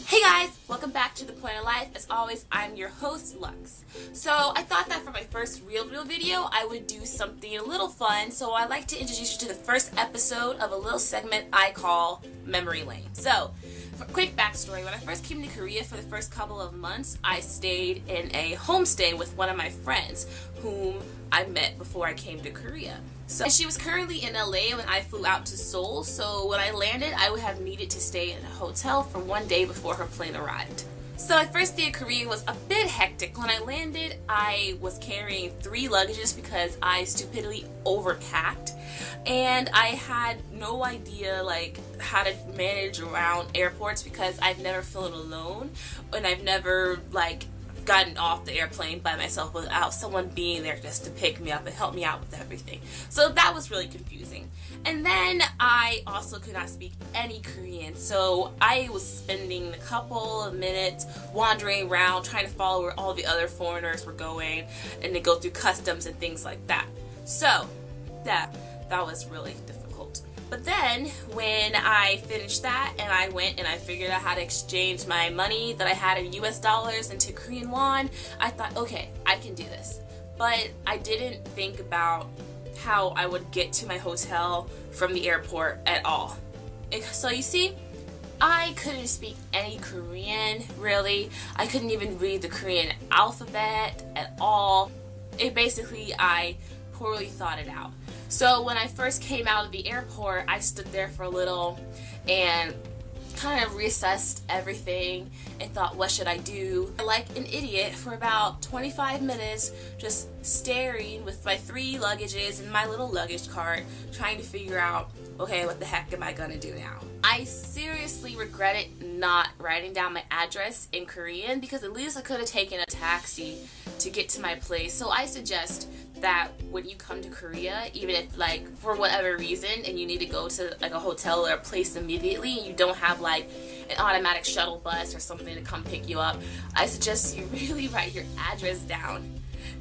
Hey guys, welcome back to The Point of Life. As always, I'm your host, Lux. So I thought that for my first real video, I would do something a little fun. So I'd like to introduce you to the first episode of a little segment I call Memory Lane. So, for a quick backstory, when I first came to Korea for the first couple of months, I stayed in a homestay with one of my friends whom I met before I came to Korea. So she was currently in LA when I flew out to Seoul, so when I landed, I would have needed to stay in a hotel for one day before her plane arrived. So my first day in Korea was a bit hectic. When I landed, I was carrying 3 luggages because I stupidly overpacked, and I had no idea how to manage around airports because I've never flown alone, and I've never gotten off the airplane by myself without someone being there just to pick me up and help me out with everything. So that was really confusing. And then I also could not speak any Korean, so I was spending a couple of minutes wandering around trying to follow where all the other foreigners were going and to go through customs and things like that. So that was really difficult. But then when I finished that and I went and I figured out how to exchange my money that I had in US dollars into Korean won, I thought, okay, I can do this. But I didn't think about how I would get to my hotel from the airport at all. So you see, I couldn't speak any Korean, really. I couldn't even read the Korean alphabet at all. I poorly thought it out. So when I first came out of the airport, I stood there for a little and kind of reassessed everything and thought, what should I do? Like an idiot for about 25 minutes, just staring with my 3 luggages in my little luggage cart, trying to figure out, okay, what the heck am I gonna do now? I seriously regretted not writing down my address in Korean because at least I could have taken a taxi to get to my place. So I suggest that when you come to Korea, even if for whatever reason and you need to go to a hotel or a place immediately and you don't have an automatic shuttle bus or something to come pick you up, I suggest you really write your address down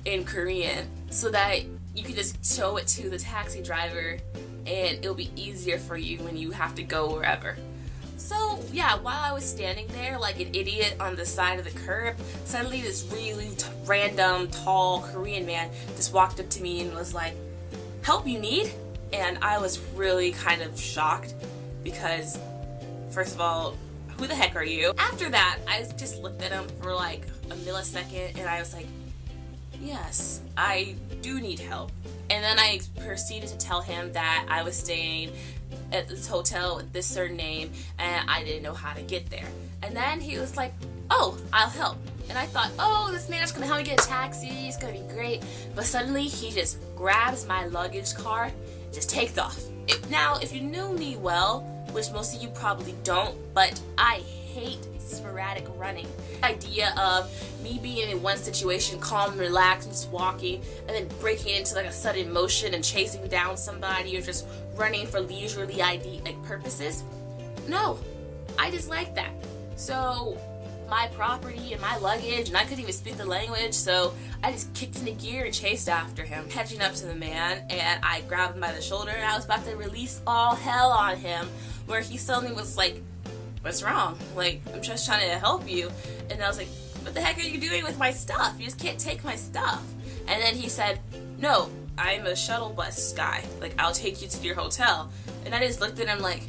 in Korean so that you can just show it to the taxi driver and it'll be easier for you when you have to go wherever. So yeah, while I was standing there like an idiot on the side of the curb, suddenly this really random tall Korean man just walked up to me and was like, "Help you need?" And I was really kind of shocked because, first of all, who the heck are you? After that, I just looked at him for a millisecond and I was like, yes, I do need help. And then I proceeded to tell him that I was staying at this hotel with this certain name and I didn't know how to get there. And then he was like, oh, I'll help. And I thought, oh, this man's gonna help me get a taxi, it's gonna be great. But suddenly he just grabs my luggage cart, just takes off. Now, if you know me well, which most of you probably don't, but I hate sporadic running. The idea of me being in one situation, calm and relaxed, and just walking, and then breaking into a sudden motion and chasing down somebody or just running for leisurely purposes. No, I dislike that. So my property and my luggage, and I couldn't even speak the language, so I just kicked into gear and chased after him, catching up to the man, and I grabbed him by the shoulder and I was about to release all hell on him, where he suddenly was like, what's wrong? I'm just trying to help you. And I was like, what the heck are you doing with my stuff? You just can't take my stuff. And then he said, no, I'm a shuttle bus guy. I'll take you to your hotel. And I just looked at him like,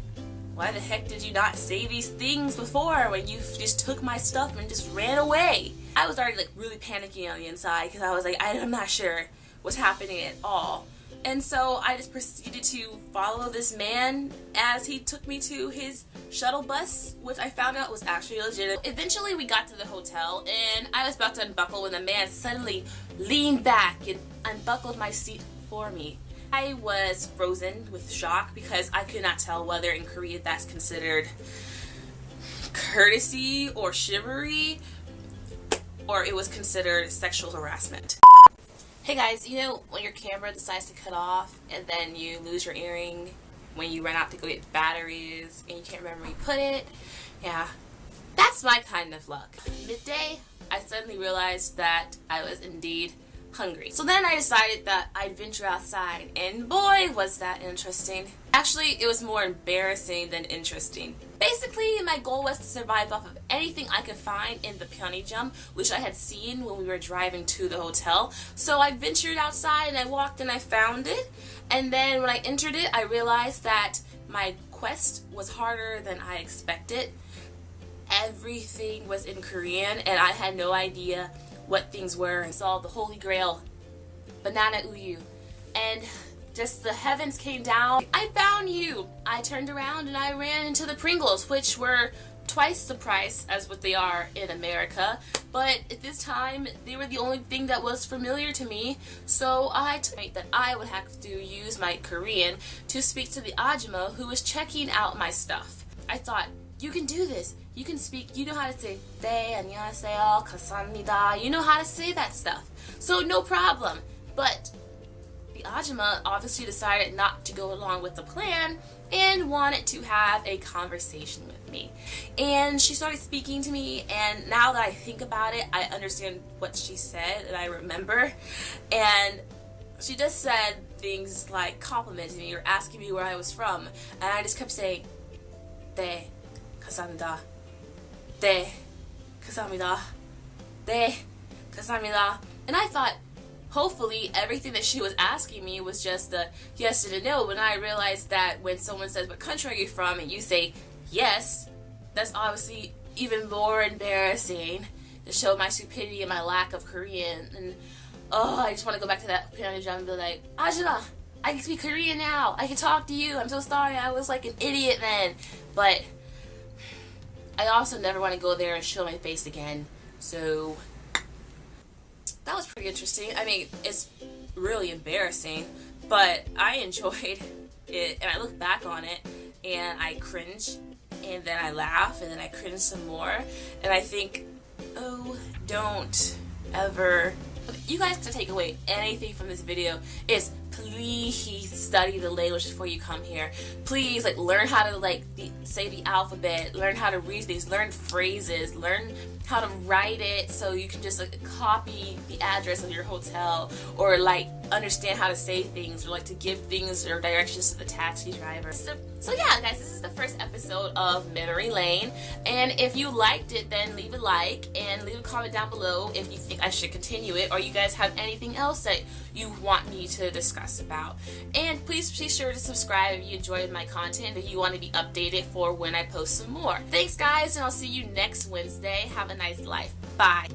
why the heck did you not say these things before when you just took my stuff and just ran away? I was already really panicking on the inside because I was like, I'm not sure what's happening at all. And so I just proceeded to follow this man as he took me to his shuttle bus, which I found out was actually legit. Eventually we got to the hotel and I was about to unbuckle when the man suddenly leaned back and unbuckled my seat for me. I was frozen with shock because I could not tell whether in Korea that's considered courtesy or chivalry or it was considered sexual harassment. Hey guys, you know when your camera decides to cut off and then you lose your earring when you run out to go get batteries and you can't remember where you put it? Yeah, that's my kind of luck. Midday, I suddenly realized that I was indeed hungry. So then I decided that I'd venture outside, and boy was that interesting. Actually, it was more embarrassing than interesting. Basically, my goal was to survive off of anything I could find in the Pyeongjam, which I had seen when we were driving to the hotel. So I ventured outside and I walked and I found it. And then when I entered it, I realized that my quest was harder than I expected. Everything was in Korean and I had no idea what things were. I saw the Holy Grail, banana uyu, and just the heavens came down. I found you! I turned around and I ran into the Pringles, which were twice the price as what they are in America, but at this time they were the only thing that was familiar to me, so I took that I would have to use my Korean to speak to the ajumma who was checking out my stuff. I thought, you can do this. You can speak. You know how to say 네, 안녕하세요, 감사합니다. You know how to say that stuff. So no problem. But the ajumma obviously decided not to go along with the plan and wanted to have a conversation with me. And she started speaking to me, and now that I think about it, I understand what she said and I remember. And she just said things like complimenting me or asking me where I was from, and I just kept saying 네, 감사합니다. 네, 감사합니다. 네, 감사합니다. And I thought, hopefully everything that she was asking me was just a yes and a no, but I realized that when someone says what country are you from and you say yes, that's obviously even more embarrassing to show my stupidity and my lack of Korean. And I just want to go back to that Pyeongjam and be like, Ajumma, I can speak Korean now. I can talk to you. I'm so sorry. I was like an idiot then. But I also never want to go there and show my face again. So that was pretty interesting. I mean, it's really embarrassing, but I enjoyed it, and I look back on it, and I cringe, and then I laugh, and then I cringe some more, and I think, oh, don't ever. You guys can take away anything from this video is please study the language before you come here. Please, like, learn how to say the alphabet, learn how to read things, learn phrases, learn how to write it so you can just copy the address of your hotel, or understand how to say things, or to give things or directions to the taxi driver. So yeah, guys, this is the first episode of Memory Lane, and if you liked it, then leave a like and leave a comment down below if you think I should continue it, or you guys have anything else that you want me to discuss about. And please be sure to subscribe if you enjoyed my content, if you want to be updated for when I post some more. Thanks guys, and I'll see you next Wednesday. Have a nice life. Bye.